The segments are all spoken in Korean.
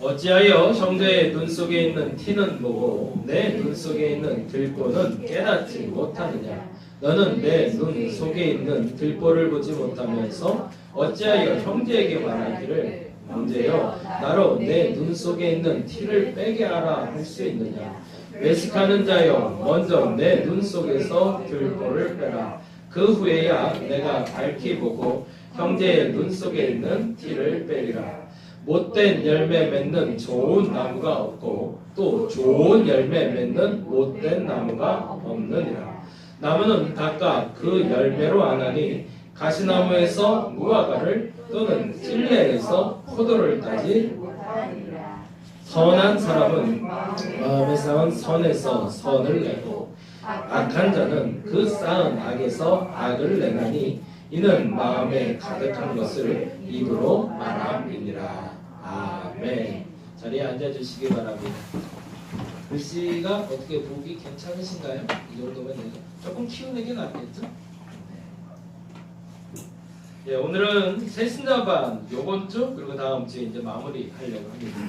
어찌하여 형제의 눈 속에 있는 티는 보고 내 눈 속에 있는 들보는 깨닫지 못하느냐? 너는 내 눈 속에 있는 들보를 보지 못하면서 어찌하여 형제에게 말하기를 형제여 나로 내 눈 속에 있는 티를 빼게 하라 할 수 있느냐? 외식하는 자여 먼저 내 눈 속에서 들보를 빼라. 그 후에야 내가 밝히 보고 형제의 눈 속에 있는 티를 빼리라. 못된 열매 맺는 좋은 나무가 없고 또 좋은 열매 맺는 못된 나무가 없느니라. 나무는 각각 그 열매로 아나니 가시나무에서 무화과를 또는 찔레에서 포도를 따지 선한 사람은 마음에 쌓은 선에서 선을 내고 악한 자는 그 쌓은 악에서 악을 내나니 이는 마음에 가득한 것을 입으로 말함이니라. 아멘. 자리에 앉아주시기 바랍니다. 글씨가 어떻게 보기 괜찮으신가요? 이 정도면 조금 키우는 게 낫겠죠? 예, 오늘은 새신자반 요번 주 그리고 다음 주에 이제 마무리 하려고 합니다.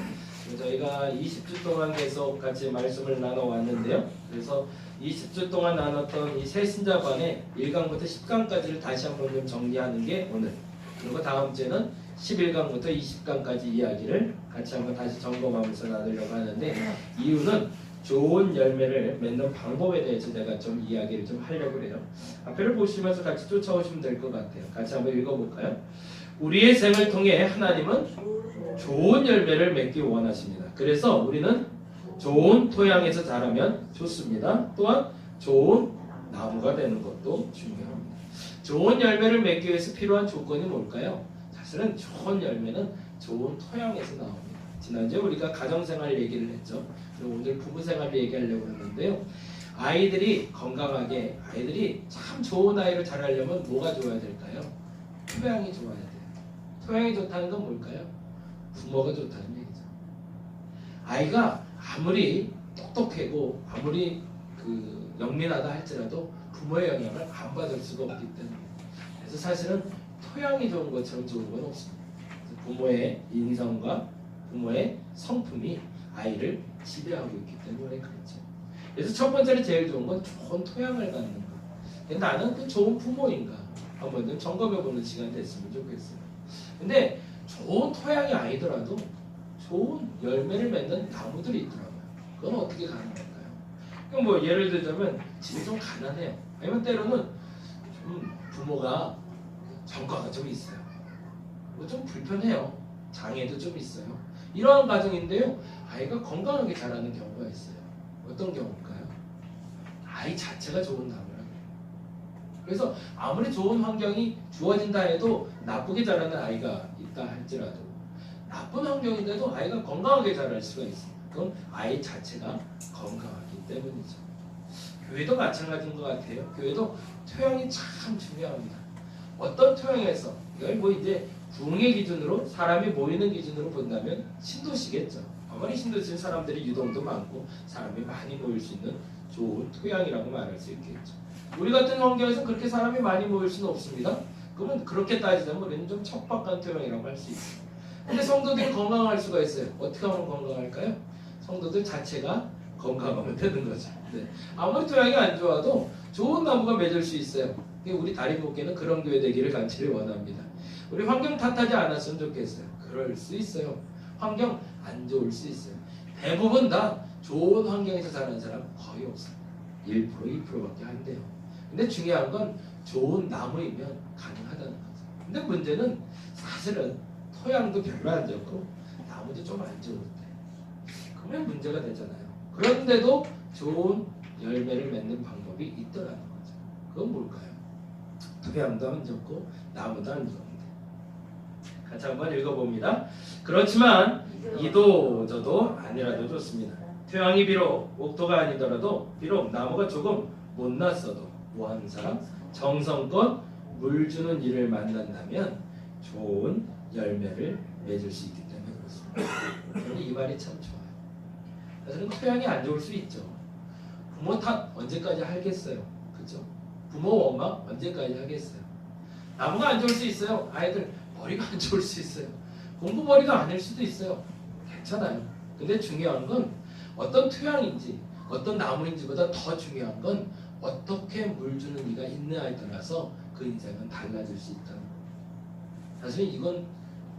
저희가 20주 동안 계속 같이 말씀을 나눠왔는데요. 그래서 20주 동안 나눴던 이 새신자반의 1강부터 10강까지를 다시 한번 좀 정리하는 게 오늘, 그리고 다음 주에는 11강부터 20강까지 이야기를 같이 한번 다시 점검하면서 나누려고 하는데, 이유는 좋은 열매를 맺는 방법에 대해서 제가 좀 이야기를 좀 하려고 해요. 앞에를 보시면서 같이 쫓아오시면 될 것 같아요. 같이 한번 읽어볼까요? 우리의 생을 통해 하나님은 좋은 열매를 맺기 원하십니다. 그래서 우리는 좋은 토양에서 자라면 좋습니다. 또한 좋은 나무가 되는 것도 중요합니다. 좋은 열매를 맺기 위해서 필요한 조건이 뭘까요? 사실은 좋은 열매는 좋은 토양에서 나옵니다. 지난주에 우리가 가정생활 얘기를 했죠. 그리고 오늘 부부생활 얘기하려고 했는데요. 아이들이 건강하게, 아이들이 참 좋은 아이를 자라려면 뭐가 좋아야 될까요? 토양이 좋아야 돼요. 토양이 좋다는 건 뭘까요? 부모가 좋다는 얘기죠. 아이가 아무리 똑똑하고 아무리 영민하다 할지라도 부모의 영향을 안 받을 수가 없기 때문에, 그래서 사실은 토양이 좋은 것처럼 좋은 건 없습니다. 부모의 인성과 부모의 성품이 아이를 지배하고 있기 때문에 그렇죠. 그래서 첫 번째로 제일 좋은 건 좋은 토양을 갖는 것. 나는 그 좋은 부모인가 한번 좀 점검해보는 시간이 됐으면 좋겠어요. 근데 좋은 토양이 아니더라도 좋은 열매를 맺는 나무들이 있더라고요. 그건 어떻게 가능할까요? 그럼 뭐 예를 들자면 집이 좀 가난해요. 아니면 때로는 좀 부모가 전과가 좀 있어요. 뭐 좀 불편해요. 장애도 좀 있어요. 이러한 가정인데요. 아이가 건강하게 자라는 경우가 있어요. 어떤 경우일까요? 아이 자체가 좋은 나무라고. 그래서 아무리 좋은 환경이 주어진다 해도 나쁘게 자라는 아이가 있다 할지라도, 나쁜 환경인데도 아이가 건강하게 자랄 수가 있습니다. 그건 아이 자체가 건강하기 때문이죠. 교회도 마찬가지인 것 같아요. 교회도 토양이 참 중요합니다. 어떤 토양에서, 이걸 뭐 이제 부흥의 기준으로, 사람이 모이는 기준으로 본다면 신도시겠죠. 아무리 신도시는 사람들이 유동도 많고 사람이 많이 모일 수 있는 좋은 토양이라고 말할 수 있겠죠. 우리 같은 환경에서 그렇게 사람이 많이 모일 수는 없습니다. 그러면 그렇게 따지자면 우리는 좀 척박한 토양이라고 할 수 있어요. 근데 성도들이 건강할 수가 있어요. 어떻게 하면 건강할까요? 성도들 자체가 건강하면 되는 거죠. 네. 아무리 토양이 안 좋아도 좋은 나무가 맺을 수 있어요. 우리 다림목회는 그런 교회 되기를 간절히 원합니다. 우리 환경 탓하지 않았으면 좋겠어요. 그럴 수 있어요. 환경 안 좋을 수 있어요. 대부분 다 좋은 환경에서 자라는 사람 거의 없어요. 1%, 2%밖에 안 돼요. 근데 중요한 건 좋은 나무이면 가능하다는 거죠. 근데 문제는 사실은 토양도 별로 안 좋고 나무도 좀 안 좋을 때, 그러면 문제가 되잖아요. 그런데도 좋은 열매를 맺는 방법이 있더라는 거죠. 그건 뭘까요? 토양도 안 좋고 나무도 안 좋은데. 같이 한번 읽어봅니다. 그렇지만 이도 저도 아니라도 좋습니다. 토양이 비록 옥토가 아니더라도, 비록 나무가 조금 못났어도 뭐하는 사람? 정성껏 물 주는 일을 만난다면 좋은 열매를 맺을 수 있기 때문에 그렇습니다. 저는 이 말이 참 좋아요. 사실은 토양이 안 좋을 수 있죠. 부모 탓 언제까지 하겠어요? 그죠? 부모 원망 언제까지 하겠어요? 나무가 안 좋을 수 있어요. 아이들 머리가 안 좋을 수 있어요. 공부 머리가 아닐 수도 있어요. 괜찮아요. 근데 중요한 건 어떤 토양인지 어떤 나무인지보다 더 중요한 건 어떻게 물 주는 이가 있느냐에 따라서 그 인생은 달라질 수 있다는 거예요. 사실 이건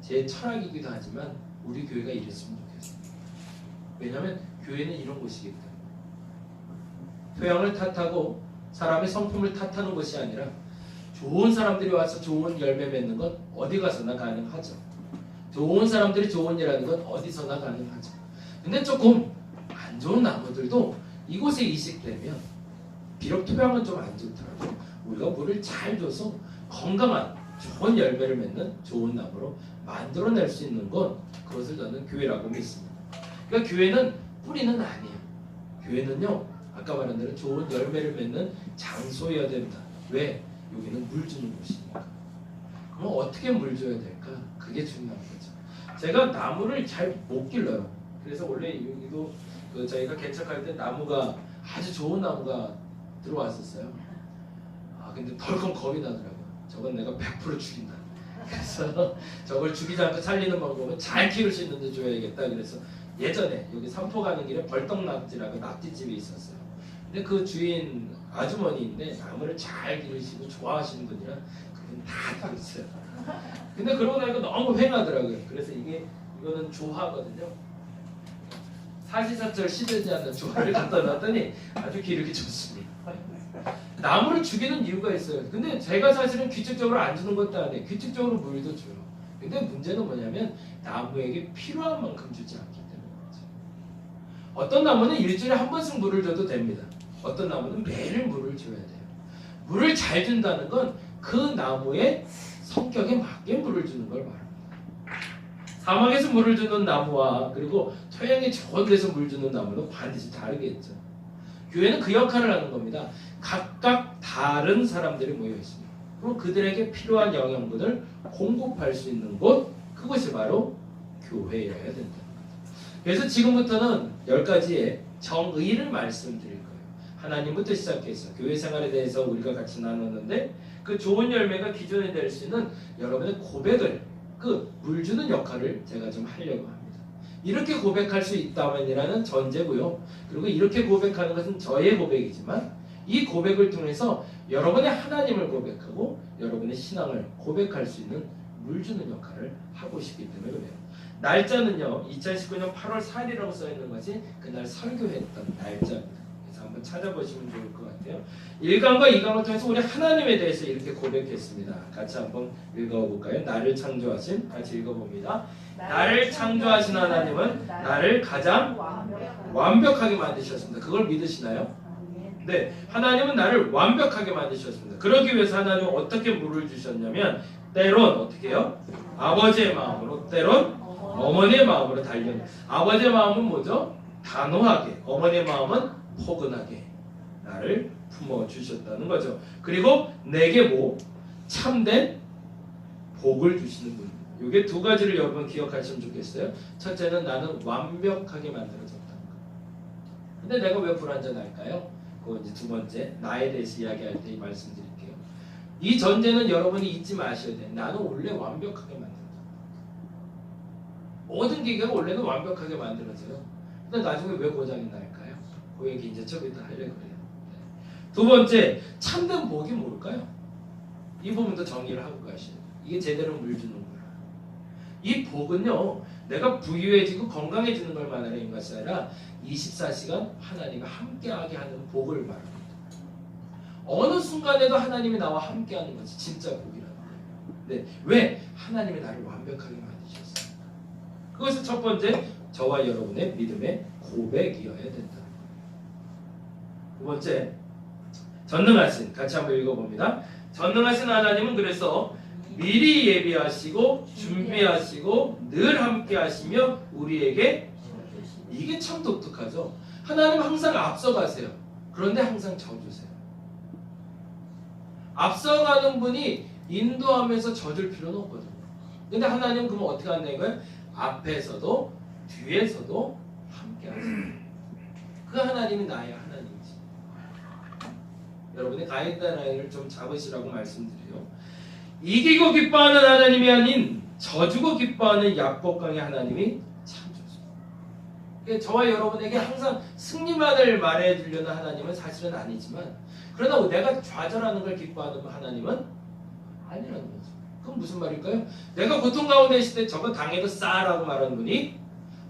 제 철학이기도 하지만 우리 교회가 이랬으면 좋겠어요. 왜냐하면 교회는 이런 곳이기 때문에 토양을 탓하고 사람의 성품을 탓하는 것이 아니라 좋은 사람들이 와서 좋은 열매 맺는 건 어디 가서나 가능하죠. 좋은 사람들이 좋은 일하는 건 어디서나 가능하죠. 근데 조금 안 좋은 나무들도 이곳에 이식되면 비록 토양은 좀 안 좋더라도 우리가 물을 잘 줘서 건강한 좋은 열매를 맺는 좋은 나무로 만들어낼 수 있는 건 그것을 저는 교회라고 믿습니다. 그러니까 교회는 뿌리는 아니에요. 교회는요 아까 말한 대로 좋은 열매를 맺는 장소여야 된다. 왜? 여기는 물 주는 곳이니까. 그럼 어떻게 물 줘야 될까? 그게 중요한 거죠. 제가 나무를 잘 못 길러요. 그래서 원래 여기도 저희가 개척할 때 나무가 아주 좋은 나무가 들어왔었어요. 근데 덜컥 겁이 나더라고요. 저건 내가 100% 죽인다. 그래서 저걸 죽이지 않고 살리는 방법은 잘 키울 수 있는 데 줘야겠다. 그래서 예전에 여기 삼포 가는 길에 벌떡낙지라고 낙지집이 있었어요. 근데 그 주인 아주머니인데 나무를 잘 기르시고 좋아하시는 분이라 그분 다 키웠어요. 근데 그러고 나니까 너무 휑하더라고요. 그래서 이거는 조화거든요. 사시사철 시들지 않는 조화를 갖다 놨더니 아주 기르기 좋습니다. 나무를 죽이는 이유가 있어요. 근데 제가 사실은 규칙적으로 안 주는 것도 아니에요. 규칙적으로 물도 줘요. 근데 문제는 뭐냐면 나무에게 필요한 만큼 주지 않기 때문이죠. 어떤 나무는 일주일에 한 번씩 물을 줘도 됩니다. 어떤 나무는 매일 물을 줘야 돼요. 물을 잘 준다는 건 그 나무의 성격에 맞게 물을 주는 걸 말합니다. 사막에서 물을 주는 나무와 그리고 토양이 좋은 데서 물 주는 나무는 반드시 다르겠죠. 교회는 그 역할을 하는 겁니다. 각각 다른 사람들이 모여 있습니다. 그럼 그들에게 필요한 영양분을 공급할 수 있는 곳, 그것이 바로 교회여야 된다는 거죠. 그래서 지금부터는 10가지의 정의를 말씀드릴 거예요. 하나님부터 시작해서 교회 생활에 대해서 우리가 같이 나눴는데 그 좋은 열매가 기준이 될 수 있는 여러분의 고백을 물 주는 역할을 제가 좀 하려고 합니다. 이렇게 고백할 수 있다면이라는 전제고요. 그리고 이렇게 고백하는 것은 저의 고백이지만 이 고백을 통해서 여러분의 하나님을 고백하고 여러분의 신앙을 고백할 수 있는 물 주는 역할을 하고 싶기 때문에 그래요. 날짜는요 2019년 8월 4일이라고 써있는 것이 그날 설교했던 날짜입니다. 그래서 한번 찾아보시면 좋을 것 같아요. 1강과 2강을 통해서 우리 하나님에 대해서 이렇게 고백했습니다. 같이 한번 읽어볼까요? 나를 창조하신, 같이 읽어봅니다. 나를 창조하신 하나님은 나를 가장 완벽하게 만드셨습니다. 그걸 믿으시나요? 네, 하나님은 나를 완벽하게 만드셨습니다. 그러기 위해서 하나님은 어떻게 물을 주셨냐면 때론 어떻게 해요? 아버지의 마음으로, 때론 어머니의 마음으로 달려는. 아버지의 마음은 뭐죠? 단호하게, 어머니의 마음은 포근하게 나를 품어주셨다는 거죠. 그리고 내게 참된 복을 주시는 분. 이게 두 가지를 여러분 기억하시면 좋겠어요. 첫째는 나는 완벽하게 만들어졌다는 거. 근데 내가 왜 불완전할까요? 그거 이제 두 번째, 나에 대해서 이야기할 때 말씀드릴게요. 이 전제는 여러분이 잊지 마셔야 돼요. 나는 원래 완벽하게 만들어졌다. 모든 기계가 원래는 완벽하게 만들어져요. 근데 나중에 왜 고장이 날까요? 그 얘기 이제 좀 이따 하려고 그래요. 두 번째, 참된 복이 뭘까요? 이 부분도 정리를 하고 가셔야 돼요. 이게 제대로 물 주는 거예요. 이 복은요, 내가 부유해지고 건강해지는 걸 말하는 것이 아니라 24시간 하나님과 함께하게 하는 복을 말합니다. 어느 순간에도 하나님이 나와 함께하는 것이 진짜 복이라는 거예요. 네, 왜? 하나님이 나를 완벽하게 만드셨어요. 그것은 첫 번째, 저와 여러분의 믿음의 고백이어야 된다는 거예요. 두 번째, 전능하신, 같이 한번 읽어봅니다. 전능하신 하나님은 그래서 미리 예비하시고 준비하시고 늘 함께 하시며 우리에게, 이게 참 독특하죠. 하나님은 항상 앞서가세요. 그런데 항상 져주세요. 앞서가는 분이 인도하면서 져줄 필요는 없거든요. 근데 하나님은 그러면 어떻게 한다는 거예요? 앞에서도 뒤에서도 함께 하세요. 그 하나님이 나의 하나님이지. 여러분의 가이드라인을 좀 잡으시라고 말씀드려요. 이기고 기뻐하는 하나님이 아닌 져주고 기뻐하는 약복강의 하나님이 참 좋습니다. 저와 여러분에게 항상 승리만을 말해주려는 하나님은 사실은 아니지만, 그러나 내가 좌절하는 걸 기뻐하는 하나님은 아니라는 거죠. 그건 무슨 말일까요? 내가 고통 가운데 있을 때 저거 당해도 싸라고 말하는 분이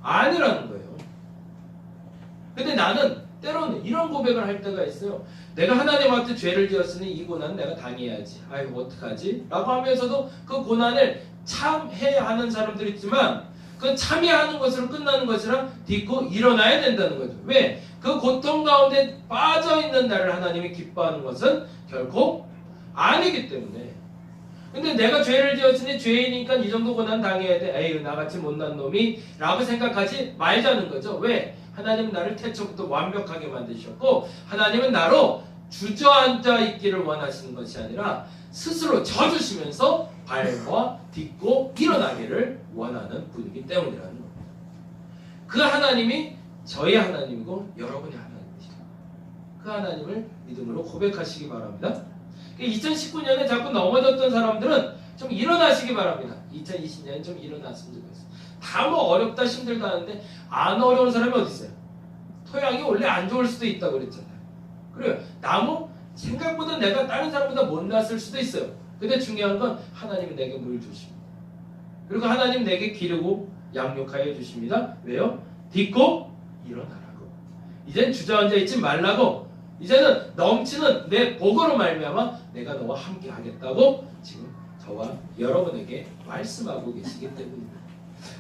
아니라는 거예요. 근데 나는 때로는 이런 고백을 할 때가 있어요. 내가 하나님 앞에 죄를 지었으니 이 고난은 내가 당해야지. 아이고 어떡하지? 라고 하면서도 그 고난을 참해야 하는 사람들이 있지만, 그 참여하는 것으로 끝나는 것이라 딛고 일어나야 된다는 거죠. 왜? 그 고통 가운데 빠져있는 나를 하나님이 기뻐하는 것은 결코 아니기 때문에. 근데 내가 죄를 지었으니 죄이니까 이 정도 고난 당해야 돼. 에이 나같이 못난 놈이 라고 생각하지 말자는 거죠. 왜? 하나님은 나를 태초부터 완벽하게 만드셨고, 하나님은 나로 주저앉아 있기를 원하시는 것이 아니라 스스로 져주시면서 밟아 딛고 일어나기를 원하는 분이기 때문이라는 겁니다. 그 하나님이 저의 하나님이고 여러분의 하나님이십니다. 그 하나님을 믿음으로 고백하시기 바랍니다. 2019년에 자꾸 넘어졌던 사람들은 좀 일어나시기 바랍니다. 2020년에 좀 일어났으면 좋겠어요. 다 뭐 어렵다 힘들다 하는데 안 어려운 사람이 어디 있어요? 토양이 원래 안 좋을 수도 있다고 그랬잖아요. 그래요. 나무 생각보다 내가 다른 사람보다 못났을 수도 있어요. 근데 중요한 건 하나님이 내게 물 주십니다. 그리고 하나님 내게 기르고 양육하여 주십니다. 왜요? 딛고 일어나라고. 이젠 주저앉아 있지 말라고. 이제는 넘치는 내 복으로 말미암아 내가 너와 함께 하겠다고 지금 저와 여러분에게 말씀하고 계시기 때문입니다.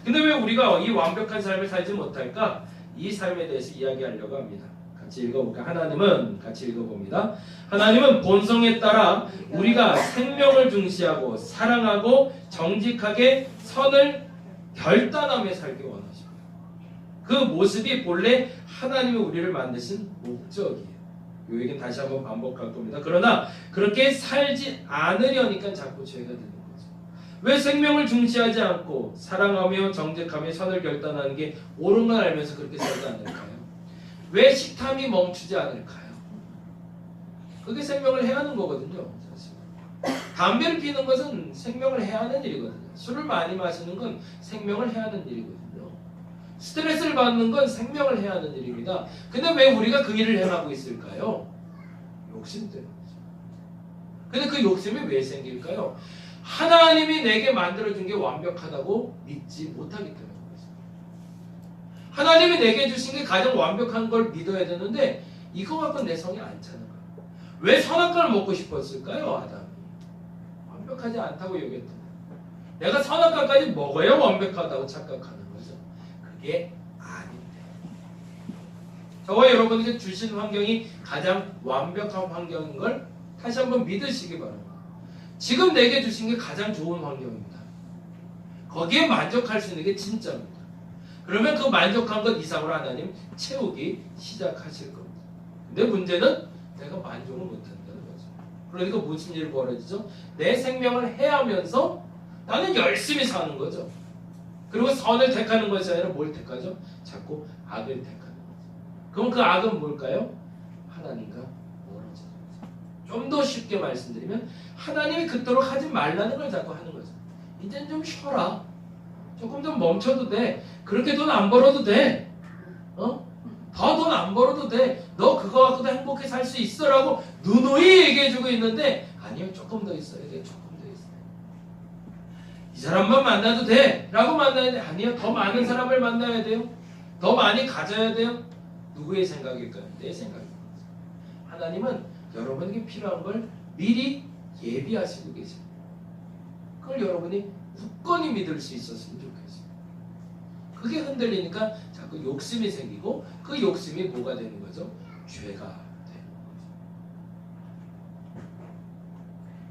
근데 왜 우리가 이 완벽한 삶을 살지 못할까? 이 삶에 대해서 이야기하려고 합니다. 같이 읽어볼까? 하나님은 같이 읽어봅니다. 하나님은 본성에 따라 우리가 생명을 중시하고 사랑하고 정직하게 선을 결단하며 살기 원하십니다. 그 모습이 본래 하나님이 우리를 만드신 목적이에요. 이 얘기는 다시 한번 반복할 겁니다. 그러나 그렇게 살지 않으려니까 자꾸 죄가 되는 거죠. 왜 생명을 중시하지 않고 사랑하며 정직하며 선을 결단하는 게 옳은 걸 알면서 그렇게 살지 않을까요? 왜 식탐이 멈추지 않을까요? 그게 생명을 해하는 거거든요. 사실. 담배를 피우는 것은 생명을 해하는 일이거든요. 술을 많이 마시는 건 생명을 해하는 일이거든요. 스트레스를 받는 건 생명을 해하는 일입니다. 근데 왜 우리가 그 일을 행하고 있을까요? 욕심 때문이죠. 근데 그 욕심이 왜 생길까요? 하나님이 내게 만들어준 게 완벽하다고 믿지 못하기 때문에. 하나님이 내게 주신 게 가장 완벽한 걸 믿어야 되는데 이거 갖고 내 성이 안 차는 거예요. 왜 선악과를 먹고 싶었을까요? 아담이 완벽하지 않다고 여겼던 내가 선악과까지 먹어야 완벽하다고 착각하는 거죠. 그게 아닌데 저와 여러분에게 주신 환경이 가장 완벽한 환경인 걸 다시 한번 믿으시기 바랍니다. 지금 내게 주신 게 가장 좋은 환경입니다. 거기에 만족할 수 있는 게 진짜입니다. 그러면 그 만족한 것 이상으로 하나님 채우기 시작하실 겁니다. 근데 문제는 내가 만족을 못한다는 거죠. 그러니까 무슨 일이 벌어지죠? 내 생명을 해하면서 나는 열심히 사는 거죠. 그리고 선을 택하는 것이 아니라 뭘 택하죠? 자꾸 악을 택하는 거죠. 그럼 그 악은 뭘까요? 하나님과 멀어지는 거죠. 좀 더 쉽게 말씀드리면 하나님이 그토록 하지 말라는 걸 자꾸 하는 거죠. 이젠 좀 쉬어라. 조금 좀 멈춰도 돼. 그렇게 돈 안 벌어도 돼. 더 돈 안 벌어도 돼. 너 그거 갖고도 행복해 살 수 있어 라고 누누이 얘기해주고 있는데 아니요 조금 더 있어야 돼. 조금 더 있어야 돼. 이 사람만 만나도 돼 라고 만나야 돼. 아니요 더 많은 사람을 만나야 돼요. 더 많이 가져야 돼요. 누구의 생각일까요? 내 생각입니다. 하나님은 여러분에게 필요한 걸 미리 예비하시고 계십니다. 그걸 여러분이 굳건히 믿을 수 있었으면 좋겠어요. 그게 흔들리니까 자꾸 욕심이 생기고 그 욕심이 뭐가 되는 거죠? 죄가 되는 거죠.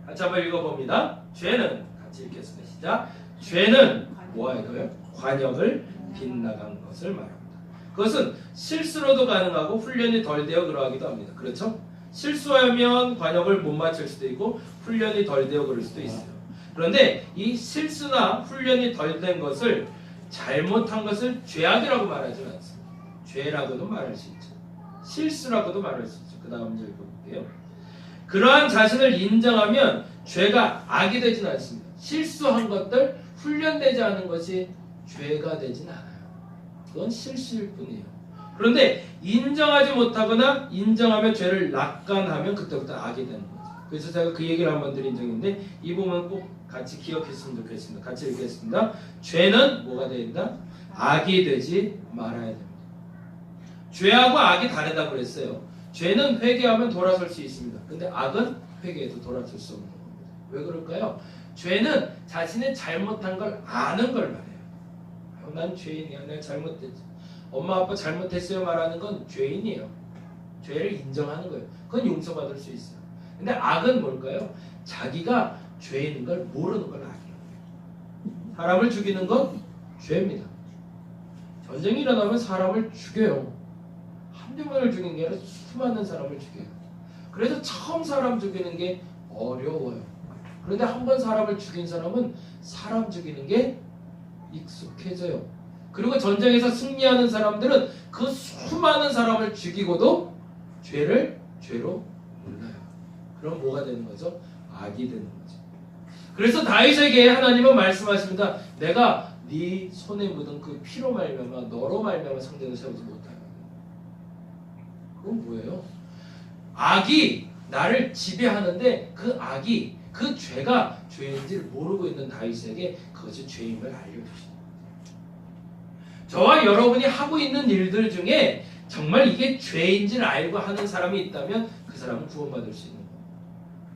같이 한번 읽어봅니다. 죄는 같이 읽겠습니다. 시작. 죄는 뭐예요? 관역을 빗나간 것을 말합니다. 그것은 실수로도 가능하고 훈련이 덜 되어 그러하기도 합니다. 그렇죠? 실수하면 관역을 못 맞출 수도 있고 훈련이 덜 되어 그럴 수도 있어요. 그런데 이 실수나 훈련이 덜 된 것을 잘못한 것을 죄악이라고 말하지 않습니다. 죄라고도 말할 수 있죠. 실수라고도 말할 수 있죠. 그 다음 읽어볼게요. 그러한 자신을 인정하면 죄가 악이 되진 않습니다. 실수한 것들 훈련되지 않은 것이 죄가 되진 않아요. 그건 실수일 뿐이에요. 그런데 인정하지 못하거나 인정하며 죄를 낙관하면 그때부터 악이 되는 거죠. 그래서 제가 그 얘기를 한번 드린 적이 있는데 이 부분 꼭 같이 기억했으면 좋겠습니다. 같이 읽겠습니다. 죄는 뭐가 된다? 악이 되지 말아야 됩니다. 죄하고 악이 다르다고 그랬어요. 죄는 회개하면 돌아설 수 있습니다. 근데 악은 회개해도 돌아설 수 없는 겁니다. 왜 그럴까요? 죄는 자신의 잘못한 걸 아는 걸 말해요. 난 죄인이야. 내가 잘못했지. 엄마 아빠 잘못했어요 말하는 건 죄인이에요. 죄를 인정하는 거예요. 그건 용서받을 수 있어요. 근데 악은 뭘까요? 자기가 죄인인 걸 모르는 걸 악이에요. 사람을 죽이는 건 죄입니다. 전쟁이 일어나면 사람을 죽여요. 한두 명을 죽이는 게 아니라 수많은 사람을 죽여요. 그래서 처음 사람 죽이는 게 어려워요. 그런데 한 번 사람을 죽인 사람은 사람 죽이는 게 익숙해져요. 그리고 전쟁에서 승리하는 사람들은 그 수많은 사람을 죽이고도 죄를 죄로 몰라요. 그럼 뭐가 되는 거죠? 악이 되는 거죠. 그래서 다윗에게 하나님은 말씀하십니다. 내가 네 손에 묻은 그 피로 말미암아 너로 말미암아 상대를 세우지 못하여. 그건 뭐예요? 악이 나를 지배하는데 그 악이 그 죄가 죄인지를 모르고 있는 다윗에게 그것이 죄임을 알려주십니다. 저와 여러분이 하고 있는 일들 중에 정말 이게 죄인지를 알고 하는 사람이 있다면 그 사람은 구원받을 수 있는 거예요.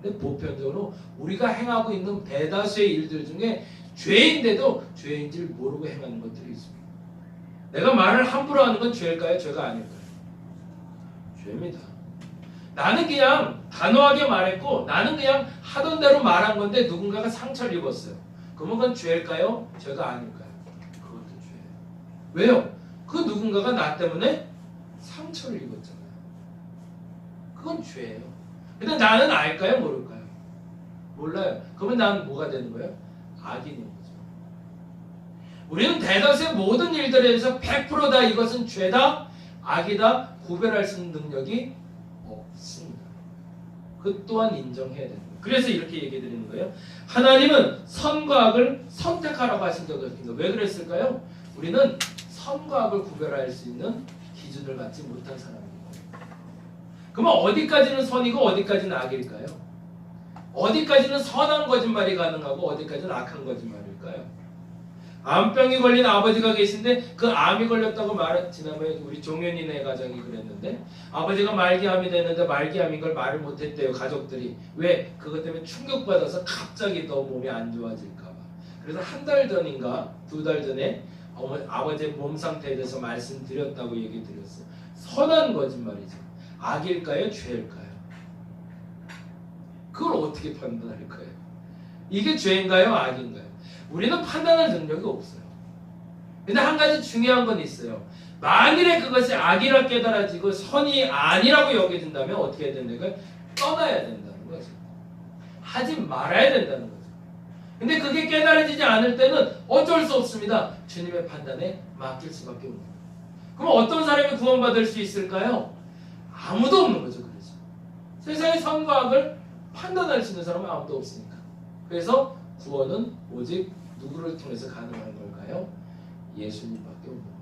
근데 보편적으로 우리가 행하고 있는 대다수의 일들 중에 죄인데도 죄인지를 모르고 행하는 것들이 있습니다. 내가 말을 함부로 하는 건 죄일까요? 죄가 아닐까요? 죄입니다. 나는 그냥 단호하게 말했고 나는 그냥 하던 대로 말한 건데 누군가가 상처를 입었어요. 그러면 그건 죄일까요? 죄가 아닐까요? 그것도 죄예요. 왜요? 그 누군가가 나 때문에 상처를 입었잖아요. 그건 죄예요. 근데 나는 알까요? 모를까요? 몰라요. 그러면 나는 뭐가 되는 거예요? 악인인 거죠. 우리는 대다수의 모든 일들에 대해서 100%다 이것은 죄다, 악이다 구별할 수 있는 능력이 없습니다. 그 또한 인정해야 됩니다. 그래서 이렇게 얘기 드리는 거예요. 하나님은 선과 악을 선택하라고 하신 적이 없습니다. 왜 그랬을까요? 우리는 선과 악을 구별할 수 있는 기준을 갖지 못한 사람입니다. 그러면 어디까지는 선이고 어디까지는 악일까요? 어디까지는 선한 거짓말이 가능하고 어디까지는 악한 거짓말일까요? 암병이 걸린 아버지가 계신데 그 암이 걸렸다고 지난번에 우리 종현이네 가정이 그랬는데 아버지가 말기암이 됐는데 말기암인 걸 말을 못했대요. 가족들이. 왜? 그것 때문에 충격받아서 갑자기 더 몸이 안 좋아질까 봐. 그래서 한 달 전인가 2달 전에 아버지의 몸 상태에 대해서 말씀드렸다고 얘기 드렸어요. 선한 거짓말이죠. 악일까요? 죄일까요? 그걸 어떻게 판단할 거예요? 이게 죄인가요? 악인가요? 우리는 판단할 능력이 없어요. 근데 한 가지 중요한 건 있어요. 만일에 그것이 악이라 깨달아지고 선이 아니라고 여겨진다면 어떻게 해야 된다고요? 떠나야 된다는 거죠. 하지 말아야 된다는 거죠. 근데 그게 깨달아지지 않을 때는 어쩔 수 없습니다. 주님의 판단에 맡길 수밖에 없는 거예요. 그럼 어떤 사람이 구원받을 수 있을까요? 아무도 없는 거죠. 그래서 세상의 선과 악을 판단할 수 있는 사람은 아무도 없으니까. 그래서 구원은 오직 누구를 통해서 가능한 걸까요? 예수님밖에 없는 거예요.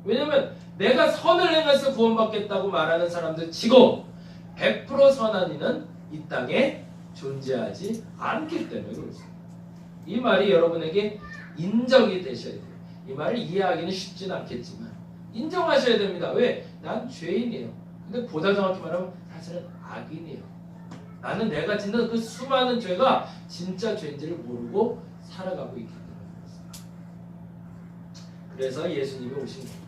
왜냐하면 내가 선을 행해서 구원받겠다고 말하는 사람들 치고 100% 선한 이는 이 땅에 존재하지 않기 때문에 그렇습니다. 이 말이 여러분에게 인정이 되셔야 돼요. 이 말을 이해하기는 쉽진 않겠지만 인정하셔야 됩니다. 왜? 난 죄인이에요. 근데 보다 정확히 말하면 사실은 악인이에요. 나는 내가 짓는 그 수많은 죄가 진짜 죄인지를 모르고 살아가고 있기 때문에 그렇습니다. 그래서 예수님이 오신 겁니다.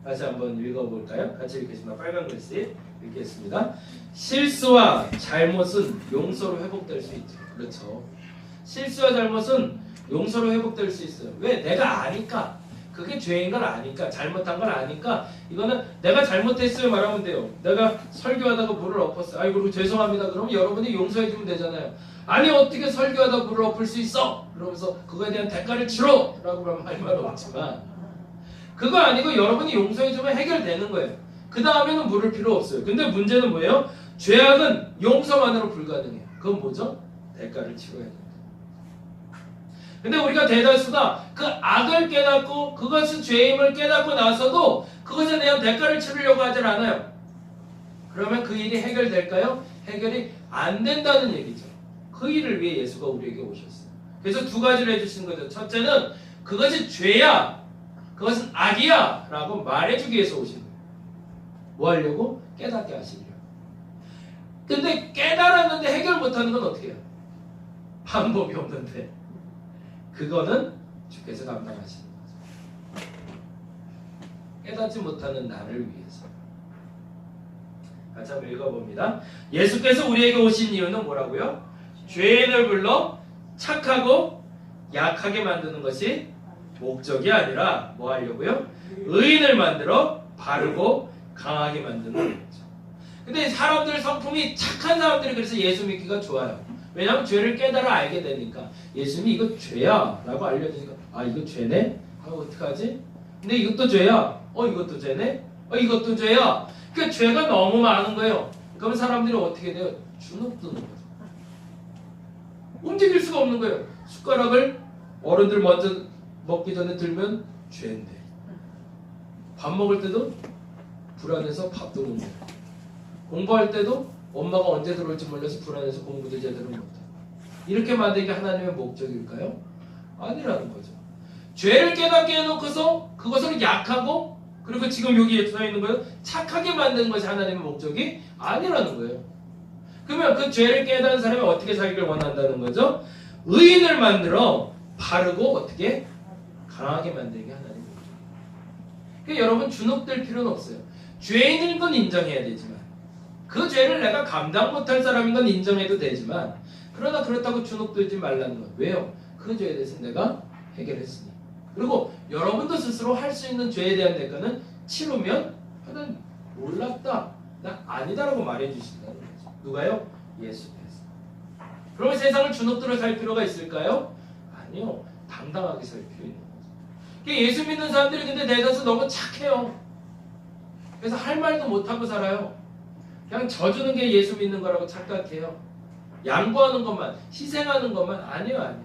다시 한번 읽어볼까요? 같이 읽겠습니다. 빨간 글씨 읽겠습니다. 실수와 잘못은 용서로 회복될 수 있죠. 그렇죠. 실수와 잘못은 용서로 회복될 수 있어요. 왜? 내가 아니까. 그게 죄인 걸 아니까, 잘못한 걸 아니까 이거는 내가 잘못했어요 말하면 돼요. 내가 설교하다가 물을 엎었어요. 아이고 죄송합니다. 그러면 여러분이 용서해 주면 되잖아요. 아니 어떻게 설교하다 물을 엎을 수 있어? 그러면서 그거에 대한 대가를 치러! 라고 하면 할 말은 없지만 그거 아니고 여러분이 용서해 주면 해결되는 거예요. 그 다음에는 물을 필요 없어요. 근데 문제는 뭐예요? 죄악은 용서만으로 불가능해요. 그건 뭐죠? 대가를 치러야 됩니다. 근데 우리가 대다수가 그 악을 깨닫고 그것이 죄임을 깨닫고 나서도 그것에 대한 대가를 치르려고 하질 않아요. 그러면 그 일이 해결될까요? 해결이 안 된다는 얘기죠. 그 일을 위해 예수가 우리에게 오셨어요. 그래서 두 가지를 해주신 거죠. 첫째는 그것이 죄야, 그것은 악이야 라고 말해주기 위해서 오신 거예요. 뭐 하려고? 깨닫게 하시려고. 근데 깨달았는데 해결 못하는 건 어떻게 해요? 방법이 없는데 그거는 주께서 감당하시는 거죠. 깨닫지 못하는 나를 위해서. 같이 한번 읽어봅니다. 예수께서 우리에게 오신 이유는 뭐라고요? 죄인을 불러 착하고 약하게 만드는 것이 목적이 아니라 뭐 하려고요? 의인을 만들어 바르고 강하게 만드는 거죠. 근데 사람들 성품이 착한 사람들이 그래서 예수 믿기가 좋아요. 왜냐하면 죄를 깨달아 알게 되니까. 예수님이 이거 죄야 라고 알려주니까 아 이거 죄네? 아 어떡하지? 근데 이것도 죄야. 이것도 죄네? 이것도 죄야. 그러니까 죄가 너무 많은 거예요. 그러면 사람들이 어떻게 돼요? 주눅 드는 거죠. 움직일 수가 없는 거예요. 숟가락을 어른들 먼저 먹기 전에 들면 죄인데 밥 먹을 때도 불안해서 밥도 못 먹어요. 공부할 때도 엄마가 언제 들어올지 몰라서 불안해서 공부도 제대로 못해요. 이렇게 만드는 게 하나님의 목적일까요? 아니라는 거죠. 죄를 깨닫게 해놓고서 그것을 약하고 그리고 지금 여기에 써 있는 거예요. 착하게 만드는 것이 하나님의 목적이 아니라는 거예요. 그러면 그 죄를 깨닫는 사람이 어떻게 살기를 원한다는 거죠? 의인을 만들어 바르고 어떻게? 강하게 만드는 게 하나님의 목적이에요. 그러니까 여러분 주눅들 필요는 없어요. 죄인인 건 인정해야 되지만 그 죄를 내가 감당 못할 사람인 건 인정해도 되지만 그러나 그렇다고 주눅들지 말라는 거예요. 왜요? 그 죄에 대해서 내가 해결했으니. 그리고 여러분도 스스로 할 수 있는 죄에 대한 대가는 치르면 하나님 몰랐다. 나 아니다라고 말해 주신다는 거죠. 누가요? 예수께서. 그러면 세상을 주눅들어 살 필요가 있을까요? 아니요. 당당하게 살 필요 있는 거죠. 예수 믿는 사람들이 근데 대다수 너무 착해요. 그래서 할 말도 못하고 살아요. 그냥 져주는 게 예수 믿는 거라고 착각해요. 양보하는 것만, 희생하는 것만 아니에요.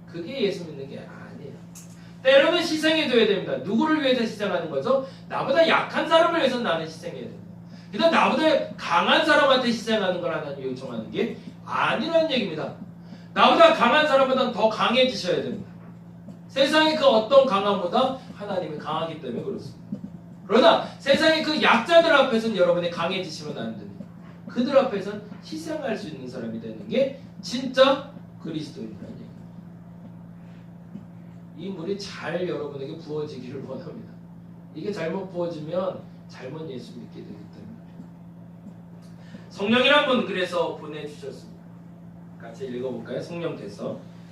그게 예수 믿는 게 아니에요. 때로는 희생해줘야 됩니다. 누구를 위해서 희생하는 거죠? 나보다 약한 사람을 위해서 나는 희생해야 됩니다. 그다음 나보다 강한 사람한테 희생하는 걸 하나님 요청하는 게 아니라는 얘기입니다. 나보다 강한 사람보다 더 강해지셔야 됩니다. 세상의 그 어떤 강함보다 하나님이 강하기 때문에 그렇습니다. 그러나 세상의 그 약자들 앞에서는 여러분이 강해지시면 안 됩니다. 그들 앞에서는 희생할 수 있는 사람이 되는 게 진짜 그리스도인이라는 얘기입니다. 이 물이 잘 여러분에게 부어지기를 원합니다. 이게 잘못 부어지면 잘못 예수 믿게 되기 때문에. 성령이란 분 그래서 보내주셨습니다. 같이 읽어볼까요?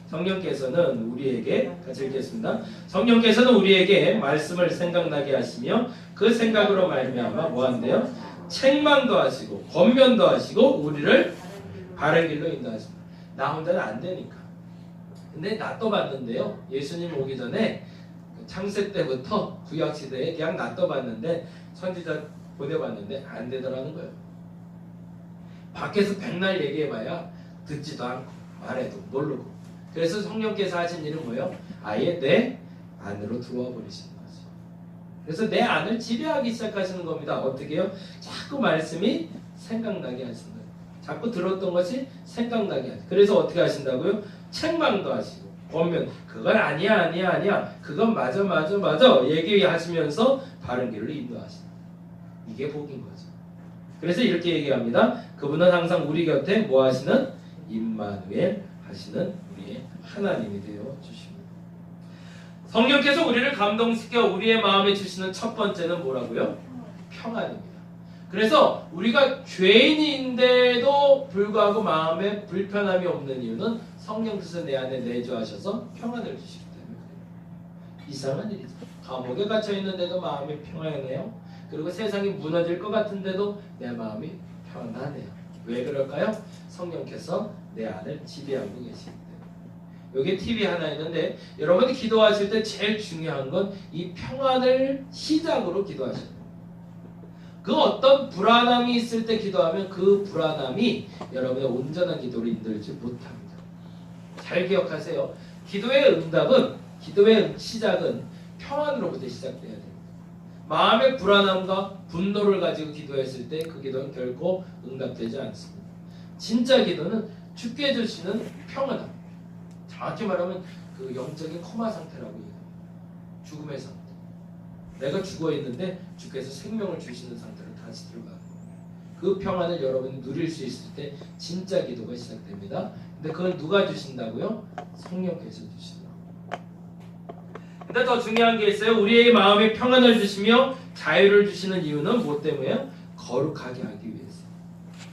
성령께서는 우리에게 같이 읽겠습니다. 성령께서는 우리에게 말씀을 생각나게 하시며 그 생각으로 말미암아 뭐한대요? 책망도 하시고 권면도 하시고 우리를 바른 길로 인도하십니다. 나 혼자는 안 되니까. 근데 놔둬봤는데요. 예수님 오기 전에 창세 때부터 구약 시대에 그냥 놔둬봤는데 선지자 보내봤는데 안 되더라는 거예요. 밖에서 백날 얘기해봐야 듣지도 않고 말해도 모르고. 그래서 성령께서 하신 일은 뭐예요? 아예 내 안으로 들어와 버리시는 거죠. 그래서 내 안을 지배하기 시작하시는 겁니다. 어떻게 해요? 자꾸 말씀이 생각나게 하시는 거예요. 자꾸 들었던 것이 생각나게 하시고. 그래서 어떻게 하신다고요? 책망도 하시고 권면 그건 아니야 그건 맞아 얘기하시면서 바른 길로 인도하신다. 이게 복인 거죠. 그래서 이렇게 얘기합니다. 그분은 항상 우리 곁에 뭐 하시는? 임마누엘 하시는 우리의 하나님이 되어 주십니다. 성령께서 우리를 감동시켜 우리의 마음에 주시는 첫 번째는 뭐라고요? 평안입니다. 그래서 우리가 죄인인데도 불구하고 마음에 불편함이 없는 이유는 성령께서 내 안에 내주하셔서 평안을 주시기 때문에 그래요. 이상한 일이죠. 감옥에 갇혀 있는데도 마음이 평안해요. 그리고 세상이 무너질 것 같은데도 내 마음이 평안하네요. 왜 그럴까요? 성령께서 내 안을 지배하고 계시기 때문에. 여기에 팁이 하나 있는데 여러분이 기도하실 때 제일 중요한 건 이 평안을 시작으로 기도하셔야 돼요. 그 어떤 불안함이 있을 때 기도하면 그 불안함이 여러분의 온전한 기도를 인도하지 못합니다. 잘 기억하세요. 기도의 응답은 기도의 시작은 평안으로부터 시작돼야 됩니다. 마음의 불안함과 분노를 가지고 기도했을 때 그 기도는 결코 응답되지 않습니다. 진짜 기도는 주께 주시는 평안함. 정확히 말하면 그 영적인 코마 상태라고 얘기합니다. 죽음의 상태. 내가 죽어 있는데 주께서 생명을 주시는 상태로 다시 들어가는 거예요. 그 평안을 여러분이 누릴 수 있을 때 진짜 기도가 시작됩니다. 근데 그건 누가 주신다고요? 성령께서 주신다고. 근데 더 중요한 게 있어요. 우리의 마음에 평안을 주시며 자유를 주시는 이유는 뭐 때문에요? 거룩하게 하기 위해서.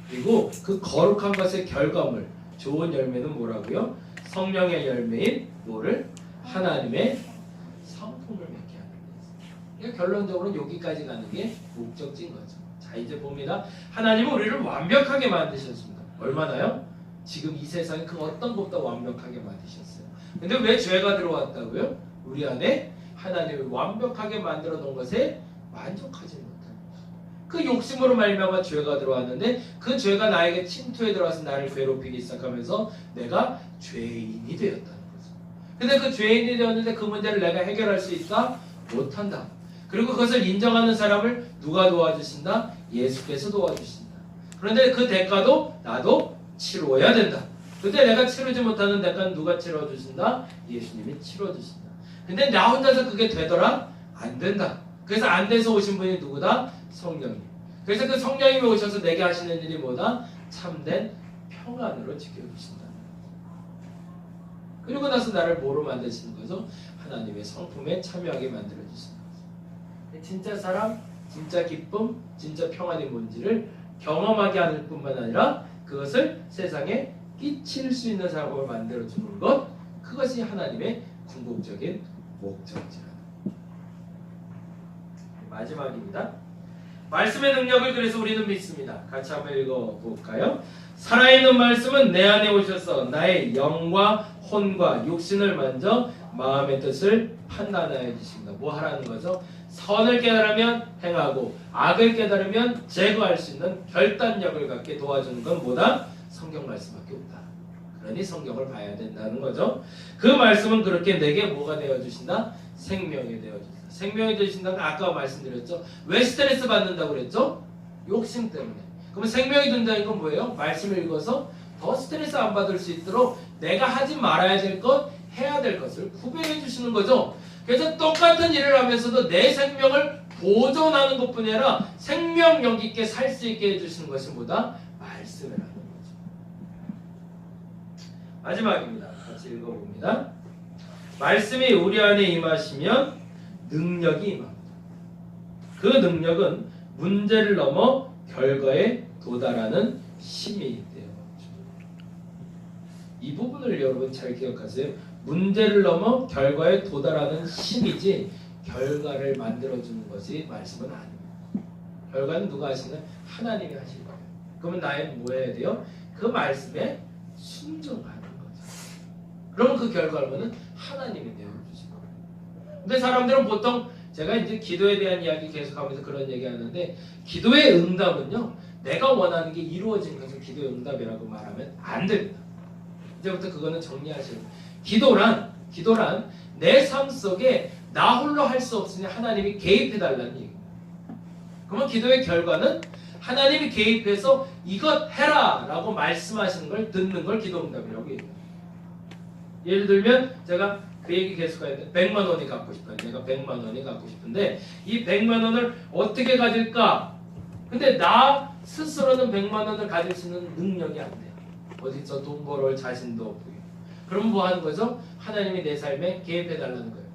그리고 그 거룩한 것의 결과물, 좋은 열매는 뭐라고요? 성령의 열매인 뭐를? 하나님의 성품을 맺게 하는 거예요. 그러니까 결론적으로 여기까지 가는 게 목적지인 거죠. 자, 이제 봅니다. 하나님은 우리를 완벽하게 만드셨습니다. 얼마나요? 지금 이 세상에 그 어떤 것보다 완벽하게 만드셨어요. 근데 왜 죄가 들어왔다고요? 우리 안에 하나님을 완벽하게 만들어 놓은 것에 만족하지 못하는 거죠. 그 욕심으로 말미암아 죄가 들어왔는데 그 죄가 나에게 침투해 들어와서 나를 괴롭히기 시작하면서 내가 죄인이 되었다는 거죠. 근데 그 죄인이 되었는데 그 문제를 내가 해결할 수 있다? 못한다. 그리고 그것을 인정하는 사람을 누가 도와주신다? 예수께서 도와주신다. 그런데 그 대가도 나도 치러야 된다. 근데 내가 치르지 못하는 대가는 누가 치러주신다? 예수님이 치러주신다. 근데 나 혼자서 그게 되더라? 안 된다. 그래서 안 돼서 오신 분이 누구다? 성령님. 그래서 그 성령님이 오셔서 내게 하시는 일이 뭐다? 참된 평안으로 지켜주신다. 그리고 나서 나를 뭐로 만드시는 거죠? 하나님의 성품에 참여하게 만들어주시는 거죠. 진짜 사랑, 진짜 기쁨, 진짜 평안이 뭔지를 경험하게 하는 뿐만 아니라 그것을 세상에 끼칠 수 있는 사람을 만들어주는 것, 그것이 하나님의 궁극적인 목적이라. 마지막입니다. 말씀의 능력을 그래서 우리는 믿습니다. 같이 한번 읽어볼까요? 살아있는 말씀은 내 안에 오셔서 나의 영과 혼과 육신을 만져 마음의 뜻을 판단하여 주십니다. 뭐 하라는 거죠? 선을 깨달으면 행하고 악을 깨달으면 제거할 수 있는 결단력을 갖게 도와주는 건 뭐다? 성경 말씀밖에 없다. 그러니 성경을 봐야 된다는 거죠. 그 말씀은 그렇게 내게 뭐가 되어주신다? 생명이 되어주신다. 생명이 되어주신다는 아까 말씀드렸죠. 왜 스트레스 받는다고 그랬죠? 욕심 때문에. 그러면 생명이 된다는 건 뭐예요? 말씀을 읽어서 더 스트레스 안 받을 수 있도록 내가 하지 말아야 될 것, 해야 될 것을 구별해 주시는 거죠. 그래서 똑같은 일을 하면서도 내 생명을 보존하는 것뿐이 아니라 생명력 있게 살 수 있게 해주시는 것이 뭐다? 말씀이라는 거죠. 마지막입니다. 같이 읽어봅니다. 말씀이 우리 안에 임하시면 능력이 임합니다. 그 능력은 문제를 넘어 결과에 도달하는 힘이 되어 이 부분을 여러분 잘 기억하세요. 문제를 넘어 결과에 도달하는 힘이지 결과를 만들어주는 것이 말씀은 아닙니다. 결과는 누가 하시는? 하나님이 하실 거예요. 그러면 나의 뭐 해야 돼요? 그 말씀에 순종하는 거죠. 그러면 그 결과는 하나님이 내어주실 거예요. 근데 사람들은 보통 제가 이제 기도에 대한 이야기 계속하면서 그런 얘기하는데 기도의 응답은요, 내가 원하는 게 이루어지는 것을 기도의 응답이라고 말하면 안 됩니다. 이제부터 그거는 정리하시는 거예요. 기도란 내 삶 속에 나 홀로 할 수 없으니 하나님이 개입해달라는 얘기입니다. 그러면 기도의 결과는 하나님이 개입해서 이것 해라 라고 말씀하시는 걸 듣는 걸 기도응답이라고 얘기합니다. 예를 들면 제가 그 얘기 계속하는데 100만 원이 갖고 싶어요. 내가 100만 원이 갖고 싶은데 이 100만 원을 어떻게 가질까? 근데 나 스스로는 100만 원을 가질 수 있는 능력이 안 돼요. 어디서 돈 벌어올 자신도 없고요. 그럼 뭐 하는 거죠? 하나님이 내 삶에 개입해달라는 거예요.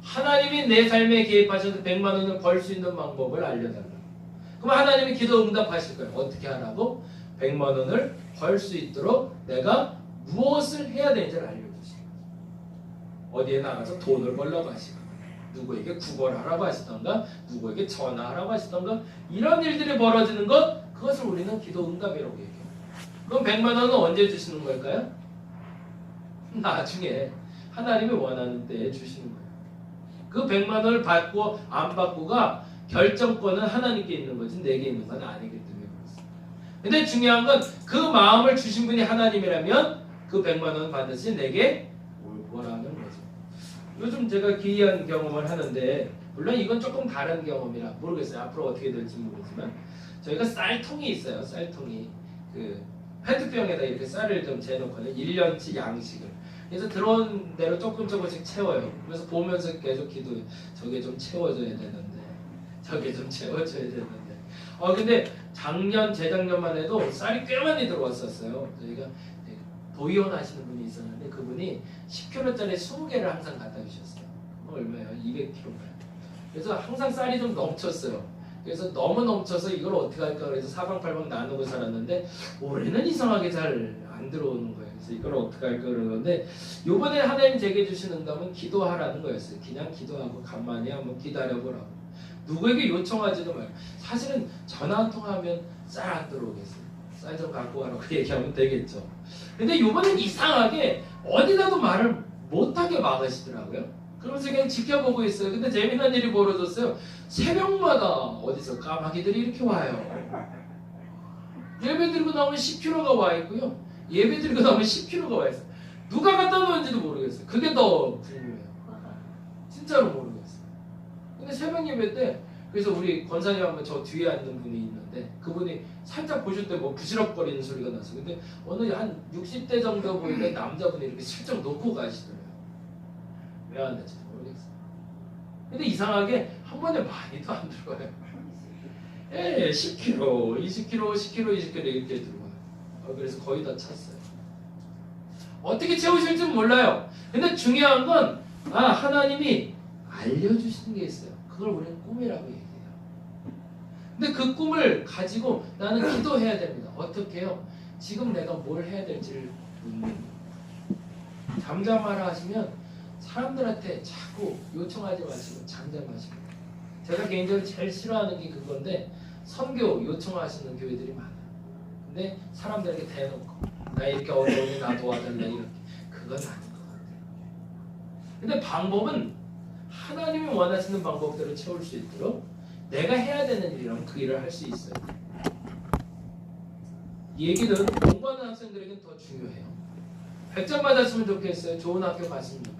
하나님이 내 삶에 개입하셔서 100만 원을 벌 수 있는 방법을 알려달라고. 그럼 하나님이 기도 응답하실 거예요. 어떻게 하라고? 100만 원을 벌 수 있도록 내가 무엇을 해야 되는지를 알려주시는 거예요. 어디에 나가서 돈을 벌라고 하시고 누구에게 구걸하라고 하시던가 누구에게 전화하라고 하시던가 이런 일들이 벌어지는 것, 그것을 우리는 기도 응답이라고 얘기해요. 그럼 100만 원은 언제 주시는 걸까요? 나중에 하나님이 원하는 때에 주시는 거예요. 그 100만 원을 받고 안 받고가 결정권은 하나님께 있는 거지 내게 있는 건 아니기 때문에 그렇습니다. 근데 중요한 건 그 마음을 주신 분이 하나님이라면 그 100만 원 반드시 내게 올 제가 기이한 경험을 하는데, 물론 이건 조금 다른 경험이라 모르겠어요. 앞으로 어떻게 될지 모르지만 저희가 쌀통이 있어요. 쌀통이 그 페트병에다 이렇게 쌀을 좀 재놓거든요. 1년치 양식을. 그래서 들어온 대로 조금씩 채워요. 그래서 보면서 계속 기도해요. 저게 좀 채워져야 되는데, 저게 좀 채워져야 되는데. 근데 작년, 재작년만 해도 쌀이 꽤 많이 들어왔었어요. 저희가 도의원 하시는 분이 있었는데 그분이 10kg짜리 20개를 항상 갖다 주셨어요. 얼마예요? 200kg가요. 그래서 항상 쌀이 좀 넘쳤어요. 그래서 너무 넘쳐서 이걸 어떻게 할까 그래서 사방팔방 나누고 살았는데 올해는 이상하게 잘 안 들어오는 거예요. 그래서 이걸 어떻게 할까 그러는데 요번에 하나님 제게 주신 응답은 기도하라는 거였어요. 그냥 기도하고 가만히 한번 기다려보라고. 누구에게 요청하지도 말고. 사실은 전화 한 통하면 쌀 안 들어오겠어요. 쌀 좀 갖고 가라고 얘기하면 되겠죠. 근데 요번엔 이상하게 어디다도 말을 못하게 막으시더라고요. 그러면서 그냥 지켜보고 있어요. 근데 재미난 일이 벌어졌어요. 새벽마다 어디서 까마귀들이 이렇게 와요. 예배 드리고 나오면 10kg가 와 있고요. 예배 드리고 나오면 10kg가 와 있어요. 누가 갖다 놓은지도 모르겠어요. 그게 더 궁금해요. 진짜로 모르겠어요. 근데 새벽 예배 때 그래서 우리 권사님 한번 저 뒤에 앉는 분이 있는데 그분이 살짝 보실 때 뭐 부시럭거리는 소리가 났어요. 근데 어느 한 60대 정도 보이는 남자분이 이렇게 슬쩍 놓고 가시더래요. 왜 안 됐지 모르겠어요. 근데 이상하게 한 번에 많이도 안 들어와요. 예, 10kg, 20kg, 10kg, 20kg 이렇게 들어와요. 그래서 거의 다 찼어요. 어떻게 채우실지는 몰라요. 근데 중요한 건 하나님이 알려주시는 게 있어요. 그걸 우리는 꿈이라고 얘기해요. 근데 그 꿈을 가지고 나는 기도해야 됩니다. 어떻게 해요? 지금 내가 뭘 해야 될지를 묻는 거예요. 잠잠하라 하시면 사람들한테 자꾸 요청하지 마시고 잠잠하시고. 제가 개인적으로 제일 싫어하는 게 그건데 선교 요청하시는 교회들이 많아요. 근데 사람들에게 대놓고 나 이렇게 어려우니 나 도와달라 이렇게. 그건 아닌 것 같아요. 근데 방법은 하나님이 원하시는 방법대로 채울 수 있도록 내가 해야 되는 일이라면 그 일을 할 수 있어요. 이 얘기는 공부하는 학생들에게는 더 중요해요. 100점 받았으면 좋겠어요. 좋은 학교 갔으면 좋겠어요.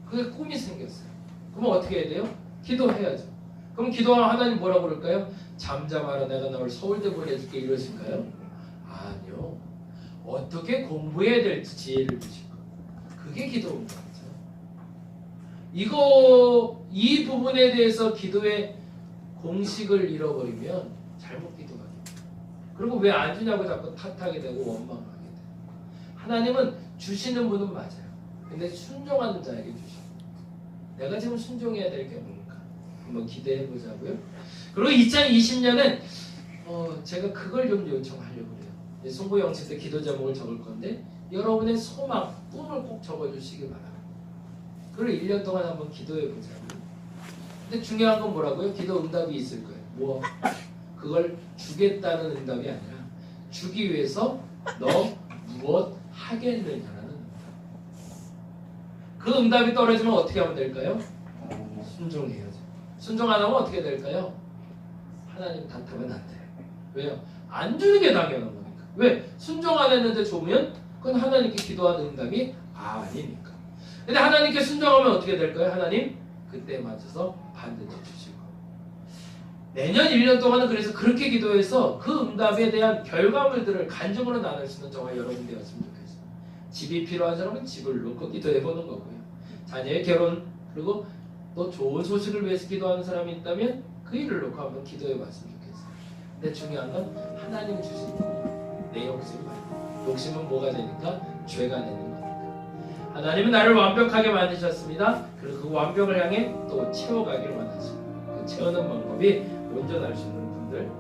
그게 꿈이 생겼어요. 그럼 어떻게 해야 돼요? 기도해야죠. 그럼 기도하면 하나님 뭐라고 그럴까요? 잠잠하라 내가 너를 서울대 보내줄게 이러실까요? 아니요. 어떻게 공부해야 될지 지혜를 주실 거예요. 그게 기도입니다. 이 부분에 대해서 기도의 공식을 잃어버리면 잘못 기도하게 돼요. 그리고 왜 안 주냐고 자꾸 탓하게 되고 원망하게 돼요. 하나님은 주시는 분은 맞아요. 근데 순종하는 자에게 주시고 내가 지금 순종해야 될 게 뭔가 한번 기대해 보자고요. 그리고 2020년엔 제가 그걸 좀 요청하려고 해요. 송구 영치 때 기도 제목을 적을 건데 여러분의 소망, 꿈을 꼭 적어주시기 바랍니다. 그걸 1년 동안 한번 기도해 보자고요. 근데 중요한 건 뭐라고요? 기도 응답이 있을 거예요. 뭐? 그걸 주겠다는 응답이 아니라 주기 위해서 너 무엇 하겠느냐라는 응답. 그 응답이 떨어지면 어떻게 하면 될까요? 순종해야죠. 순종 안 하면 어떻게 될까요? 하나님 탓하면 안 돼요. 왜요? 안 주는 게 당연한 거니까. 왜? 순종 안 했는데 주면 그건 하나님께 기도한 응답이 아니니까. 근데 하나님께 순종하면 어떻게 될까요? 하나님 그때 맞춰서 반드시 주시고. 내년 1년 동안은 그래서 그렇게 기도해서 그 응답에 대한 결과물들을 간증으로 나눌 수 있는 저와 여러분 되었으면 좋겠어요. 집이 필요한 사람은 집을 놓고 기도해보는 거고요. 자녀의 결혼 그리고 또 좋은 소식을 위해서 기도하는 사람이 있다면 그 일을 놓고 한번 기도해봤으면 좋겠어요. 근데 중요한 건 하나님 주신 내 욕심 말고 욕심은 뭐가 되니까 죄가 되는 거니까. 하나님은 나를 완벽하게 만드셨습니다. 그리고 그 완벽을 향해 또 채워가기를 원하시고 그 채우는 방법이 온전할 수 있는 분들